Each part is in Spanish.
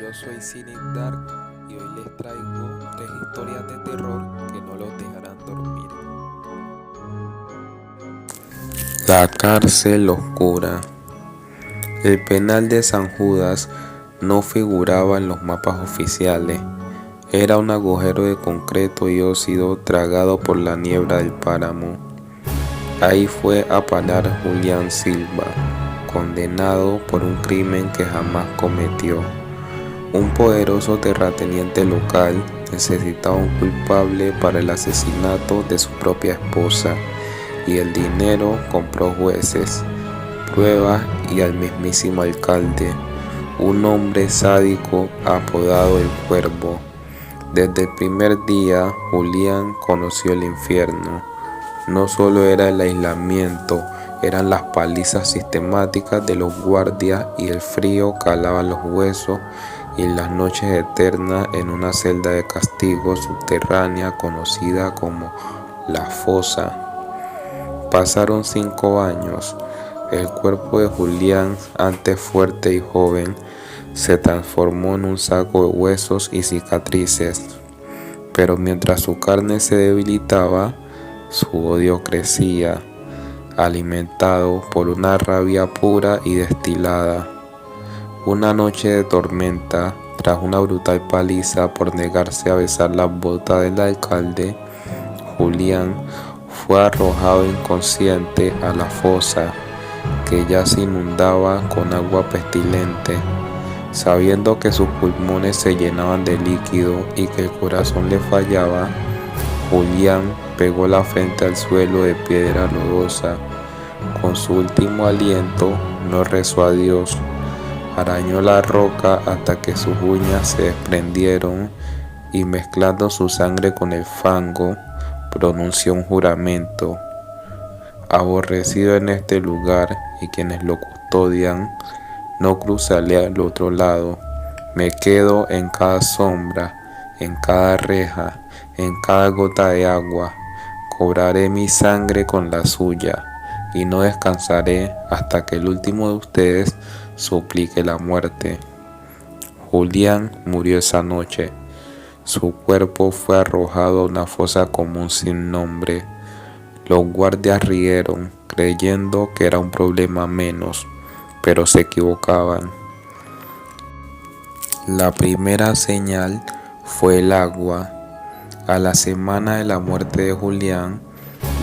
yo soy Cine Dark y hoy les traigo tres historias de terror que no los dejarán dormir. La cárcel oscura. El penal de San Judas no figuraba en los mapas oficiales. Era un agujero de concreto y óxido tragado por la niebla del páramo. Ahí fue a parar Julián Silva, condenado por un crimen que jamás cometió. Un poderoso terrateniente local necesitaba un culpable para el asesinato de su propia esposa, y el dinero compró jueces, pruebas y al mismísimo alcalde, un hombre sádico apodado el Cuervo. Desde el primer día, Julián conoció el infierno. No solo era el aislamiento, eran las palizas sistemáticas de los guardias y el frío calaba los huesos y las noches eternas en una celda de castigo subterránea conocida como la fosa. Pasaron 5 años. El cuerpo de Julián, antes fuerte y joven, se transformó en un saco de huesos y cicatrices. Pero mientras su carne se debilitaba, su odio crecía, alimentado por una rabia pura y destilada. Una noche de tormenta, tras una brutal paliza por negarse a besar las botas del alcalde, Julián fue arrojado inconsciente a la fosa, que ya se inundaba con agua pestilente. Sabiendo que sus pulmones se llenaban de líquido y que el corazón le fallaba, Julián pegó la frente al suelo de piedra lodosa. Con su último aliento no rezó a Dios, arañó la roca hasta que sus uñas se desprendieron y, mezclando su sangre con el fango, pronunció un juramento: aborrecido en este lugar y quienes lo custodian, no cruzaré al otro lado. Me quedo en cada sombra, en cada reja, en cada gota de agua. Cobraré mi sangre con la suya y no descansaré hasta que el último de ustedes suplique la muerte. Julián murió esa noche. Su cuerpo fue arrojado a una fosa común sin nombre. Los guardias rieron, creyendo que era un problema menos, pero se equivocaban. La primera señal fue el agua. A la semana de la muerte de Julián,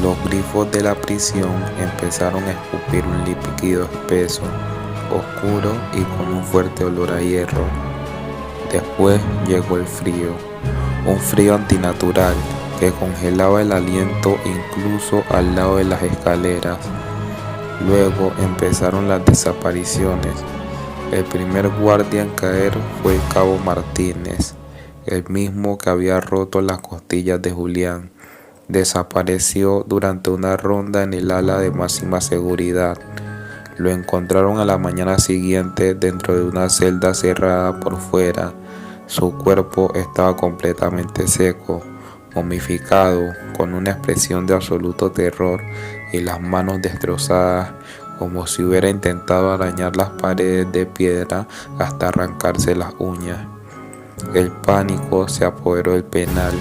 los grifos de la prisión empezaron a escupir un líquido espeso, oscuro y con un fuerte olor a hierro. Después llegó el frío, un frío antinatural que congelaba el aliento incluso al lado de las escaleras. Luego empezaron las desapariciones. El primer guardia en caer fue el cabo Martínez, el mismo que había roto las costillas de Julián. Desapareció durante una ronda en el ala de máxima seguridad. Lo encontraron a la mañana siguiente dentro de una celda cerrada por fuera. Su cuerpo estaba completamente seco, momificado, con una expresión de absoluto terror y las manos destrozadas, como si hubiera intentado arañar las paredes de piedra hasta arrancarse las uñas. El pánico se apoderó del penal.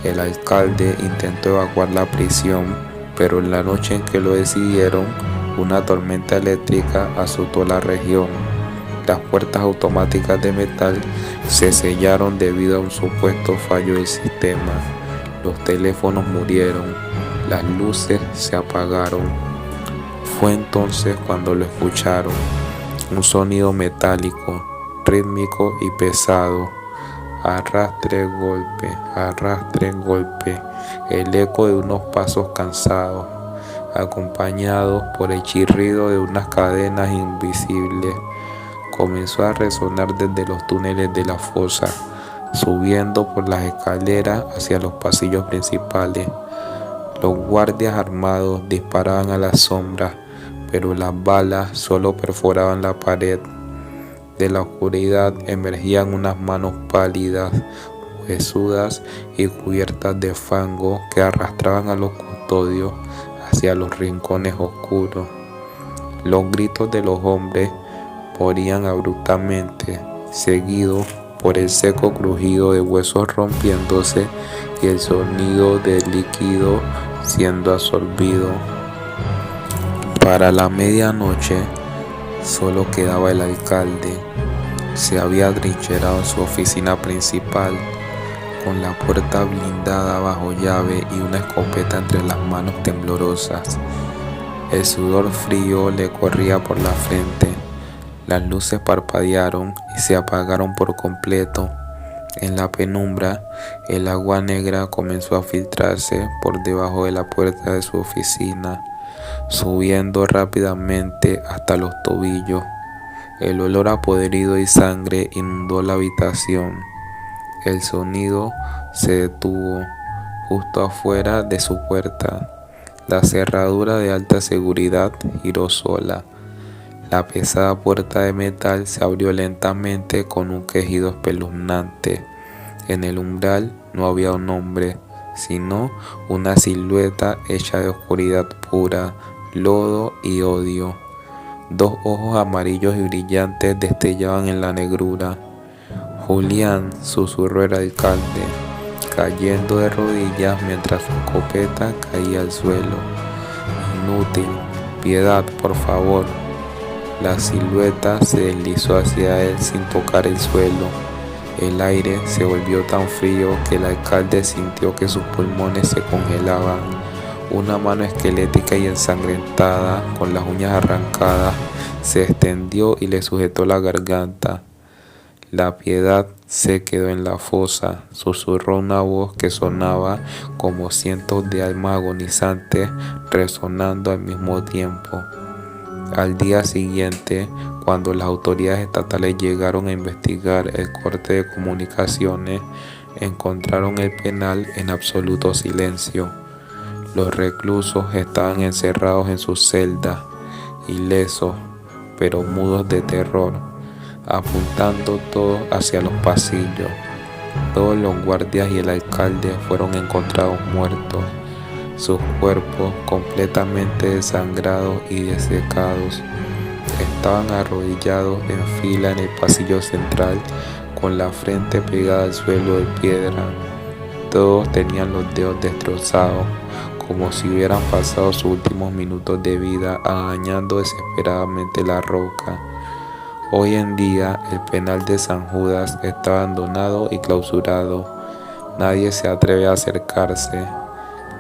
El alcalde intentó evacuar la prisión, pero en la noche en que lo decidieron, una tormenta eléctrica azotó la región. Las puertas automáticas de metal se sellaron debido a un supuesto fallo del sistema. Los teléfonos murieron, las luces se apagaron. Fue entonces cuando lo escucharon, un sonido metálico, rítmico y pesado. Arrastre, golpe, el eco de unos pasos cansados, acompañados por el chirrido de unas cadenas invisibles, comenzó a resonar desde los túneles de la fosa, subiendo por las escaleras hacia los pasillos principales. Los guardias armados disparaban a las sombras, pero las balas solo perforaban la pared. De la oscuridad emergían unas manos pálidas, huesudas y cubiertas de fango que arrastraban a los custodios hacia los rincones oscuros. Los gritos de los hombres morían abruptamente, seguido por el seco crujido de huesos rompiéndose y el sonido del líquido siendo absorbido. Para la medianoche solo quedaba el alcalde. Se había atrincherado en su oficina principal, con la puerta blindada bajo llave y una escopeta entre las manos temblorosas. El sudor frío le corría por la frente. Las luces parpadearon y se apagaron por completo. En la penumbra, el agua negra comenzó a filtrarse por debajo de la puerta de su oficina, subiendo rápidamente hasta los tobillos. El olor a podrido y sangre inundó la habitación. El sonido se detuvo justo afuera de su puerta. La cerradura de alta seguridad giró sola. La pesada puerta de metal se abrió lentamente con un quejido espeluznante. En el umbral no había un hombre, sino una silueta hecha de oscuridad pura, lodo y odio. Dos ojos amarillos y brillantes destellaban en la negrura. «Julián», susurró el alcalde, cayendo de rodillas mientras su escopeta caía al suelo. «Inútil, piedad, por favor». La silueta se deslizó hacia él sin tocar el suelo. El aire se volvió tan frío que el alcalde sintió que sus pulmones se congelaban. Una mano esquelética y ensangrentada, con las uñas arrancadas, se extendió y le sujetó la garganta. «La piedad se quedó en la fosa», susurró una voz que sonaba como cientos de almas agonizantes resonando al mismo tiempo. Al día siguiente, cuando las autoridades estatales llegaron a investigar el corte de comunicaciones, encontraron el penal en absoluto silencio. Los reclusos estaban encerrados en sus celdas, ilesos, pero mudos de terror, apuntando todos hacia los pasillos. Todos los guardias y el alcalde fueron encontrados muertos, sus cuerpos completamente desangrados y desecados. Estaban arrodillados en fila en el pasillo central, con la frente pegada al suelo de piedra. Todos tenían los dedos destrozados, como si hubieran pasado sus últimos minutos de vida arañando desesperadamente la roca. Hoy en día, el penal de San Judas está abandonado y clausurado. Nadie se atreve a acercarse.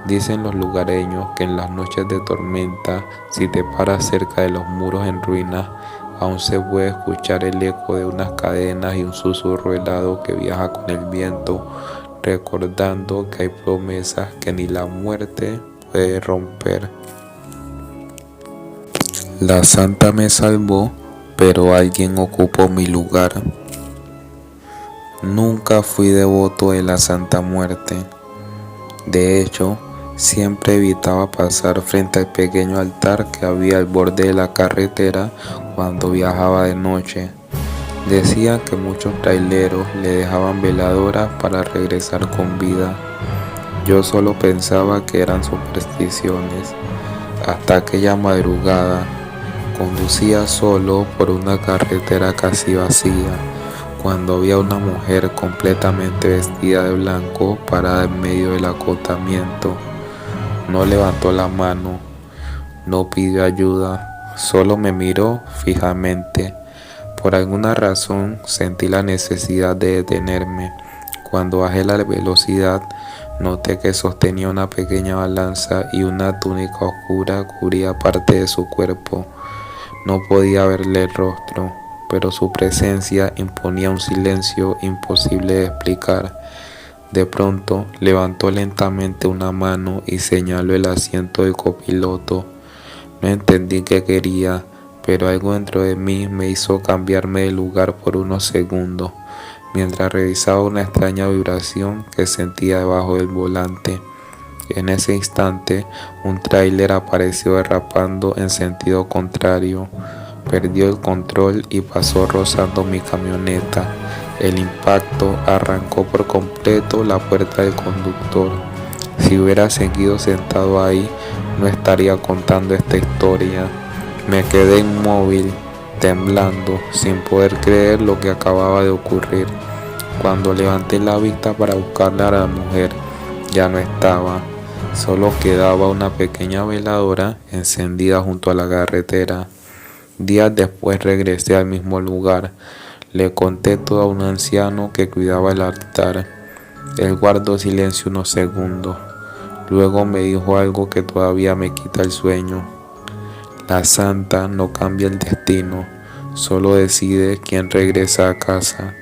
Dicen los lugareños que en las noches de tormenta, si te paras cerca de los muros en ruinas, aún se puede escuchar el eco de unas cadenas y un susurro helado que viaja con el viento, recordando que hay promesas que ni la muerte puede romper. La santa me salvó, pero alguien ocupó mi lugar. Nunca fui devoto de la Santa Muerte. De hecho, siempre evitaba pasar frente al pequeño altar que había al borde de la carretera cuando viajaba de noche. Decían que muchos traileros le dejaban veladoras para regresar con vida. Yo solo pensaba que eran supersticiones. Hasta aquella madrugada, conducía solo por una carretera casi vacía, cuando vi a una mujer completamente vestida de blanco parada en medio del acotamiento. No levantó la mano, no pidió ayuda, solo me miró fijamente. Por alguna razón sentí la necesidad de detenerme. Cuando bajé la velocidad, noté que sostenía una pequeña balanza y una túnica oscura cubría parte de su cuerpo. No podía verle el rostro, pero su presencia imponía un silencio imposible de explicar. De pronto levantó lentamente una mano y señaló el asiento del copiloto. No entendí qué quería, pero algo dentro de mí me hizo cambiarme de lugar por unos segundos, mientras revisaba una extraña vibración que sentía debajo del volante. En ese instante, un tráiler apareció derrapando en sentido contrario. Perdió el control y pasó rozando mi camioneta. El impacto arrancó por completo la puerta del conductor. Si hubiera seguido sentado ahí, no estaría contando esta historia. Me quedé inmóvil, temblando, sin poder creer lo que acababa de ocurrir. Cuando levanté la vista para buscarle a la mujer, ya no estaba. Solo quedaba una pequeña veladora encendida junto a la carretera. Días después regresé al mismo lugar. Le conté todo a un anciano que cuidaba el altar. Él guardó silencio unos segundos. Luego me dijo algo que todavía me quita el sueño. La santa no cambia el destino, solo decide quién regresa a casa.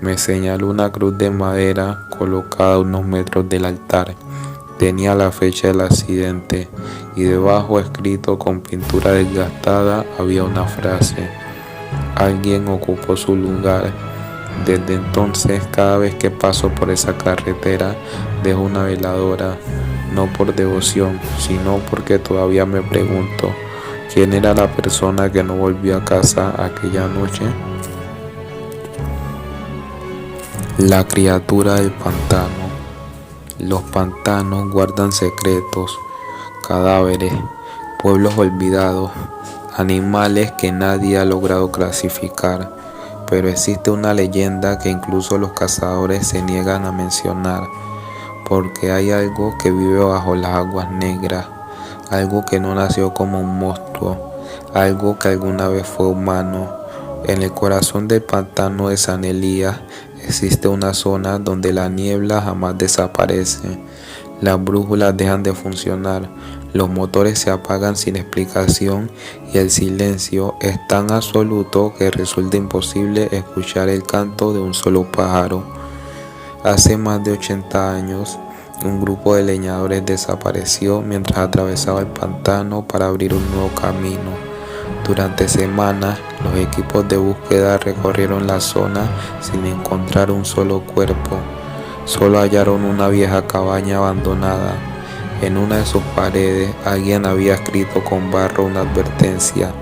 Me señaló una cruz de madera colocada a unos metros del altar. Tenía la fecha del accidente y debajo, escrito con pintura desgastada, había una frase: alguien ocupó su lugar. Desde entonces, cada vez que paso por esa carretera, dejo una veladora, no por devoción, sino porque todavía me pregunto, ¿quién era la persona que no volvió a casa aquella noche? La criatura del pantano. Los pantanos guardan secretos, cadáveres, pueblos olvidados, animales que nadie ha logrado clasificar, pero existe una leyenda que incluso los cazadores se niegan a mencionar, porque hay algo que vive bajo las aguas negras, algo que no nació como un monstruo, algo que alguna vez fue humano. En el corazón del pantano de San Elías existe una zona donde la niebla jamás desaparece. Las brújulas dejan de funcionar, los motores se apagan sin explicación y el silencio es tan absoluto que resulta imposible escuchar el canto de un solo pájaro. Hace más de 80 años, un grupo de leñadores desapareció mientras atravesaba el pantano para abrir un nuevo camino. Durante semanas, los equipos de búsqueda recorrieron la zona sin encontrar un solo cuerpo. Solo hallaron una vieja cabaña abandonada. En una de sus paredes, alguien había escrito con barro una advertencia: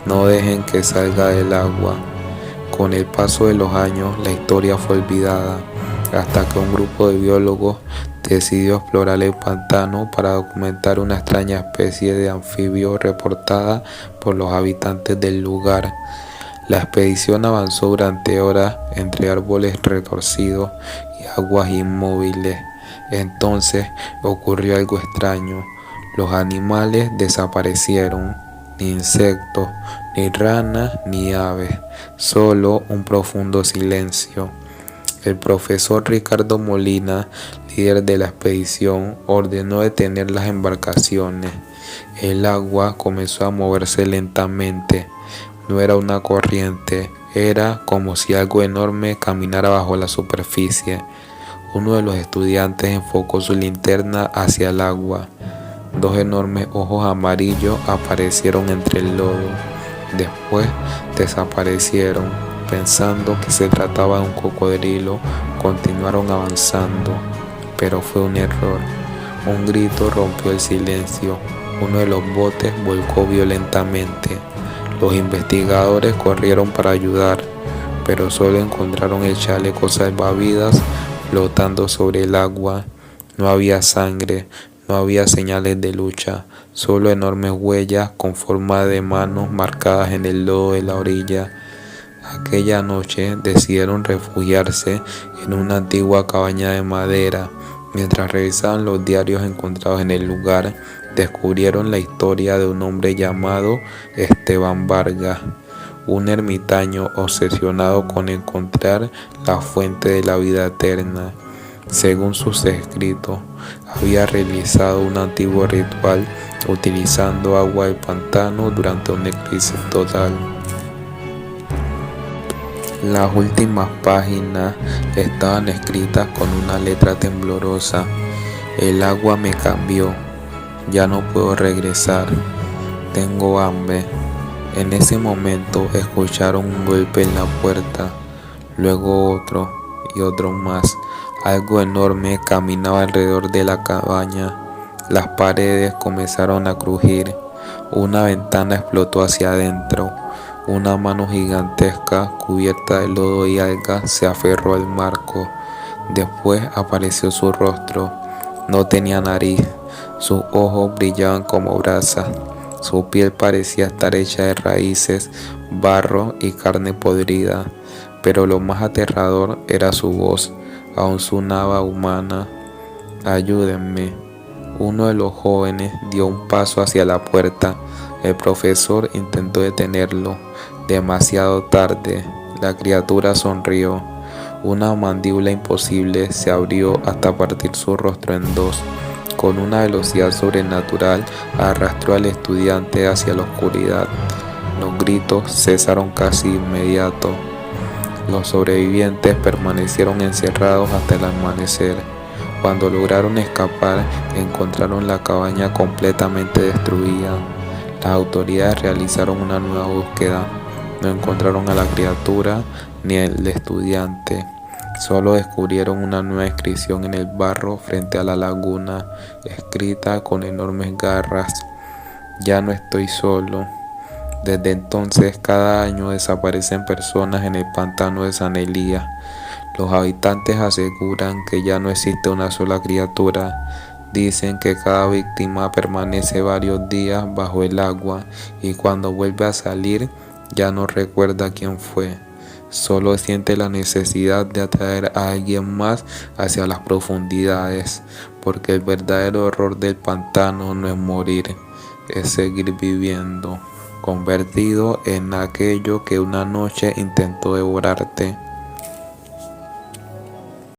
no dejen que salga del agua. Con el paso de los años, la historia fue olvidada, hasta que un grupo de biólogos decidió explorar el pantano para documentar una extraña especie de anfibio reportada por los habitantes del lugar. La expedición avanzó durante horas entre árboles retorcidos y aguas inmóviles. Entonces ocurrió algo extraño. Los animales desaparecieron. Ni insectos, ni ranas, ni aves. Solo un profundo silencio. El profesor Ricardo Molina, líder de la expedición, ordenó detener las embarcaciones. El agua comenzó a moverse lentamente. No era una corriente, era como si algo enorme caminara bajo la superficie. Uno de los estudiantes enfocó su linterna hacia el agua. Dos enormes ojos amarillos aparecieron entre el lodo. Después desaparecieron. Pensando que se trataba de un cocodrilo, continuaron avanzando, pero fue un error. Un grito rompió el silencio. Uno de los botes volcó violentamente. Los investigadores corrieron para ayudar, pero solo encontraron el chaleco salvavidas flotando sobre el agua. No había sangre, no había señales de lucha, solo enormes huellas con forma de manos marcadas en el lodo de la orilla. Aquella noche decidieron refugiarse en una antigua cabaña de madera. Mientras revisaban los diarios encontrados en el lugar, descubrieron la historia de un hombre llamado Esteban Vargas, un ermitaño obsesionado con encontrar la fuente de la vida eterna. Según sus escritos, había realizado un antiguo ritual utilizando agua del pantano durante un eclipse total. Las últimas páginas estaban escritas con una letra temblorosa. El agua me cambió. Ya no puedo regresar. Tengo hambre. En ese momento escucharon un golpe en la puerta. Luego otro y otro más. Algo enorme caminaba alrededor de la cabaña. Las paredes comenzaron a crujir. Una ventana explotó hacia adentro. Una mano gigantesca, cubierta de lodo y algas, se aferró al marco. Después apareció su rostro. No tenía nariz. Sus ojos brillaban como brasas. Su piel parecía estar hecha de raíces, barro y carne podrida, pero lo más aterrador era su voz, aún sonaba humana. Ayúdenme. Uno de los jóvenes dio un paso hacia la puerta. El profesor intentó detenerlo. Demasiado tarde. La criatura sonrió. Una mandíbula imposible se abrió hasta partir su rostro en dos. Con una velocidad sobrenatural arrastró al estudiante hacia la oscuridad. Los gritos cesaron casi inmediato. Los sobrevivientes permanecieron encerrados hasta el amanecer. Cuando lograron escapar, encontraron la cabaña completamente destruida. Las autoridades realizaron una nueva búsqueda. No encontraron a la criatura ni al estudiante. Solo descubrieron una nueva inscripción en el barro frente a la laguna, escrita con enormes garras: "Ya no estoy solo". Desde entonces, cada año desaparecen personas en el pantano de San Elías. Los habitantes aseguran que ya no existe una sola criatura. Dicen que cada víctima permanece varios días bajo el agua y cuando vuelve a salir ya no recuerda quién fue. Solo siente la necesidad de atraer a alguien más hacia las profundidades, porque el verdadero horror del pantano no es morir, es seguir viviendo, convertido en aquello que una noche intentó devorarte.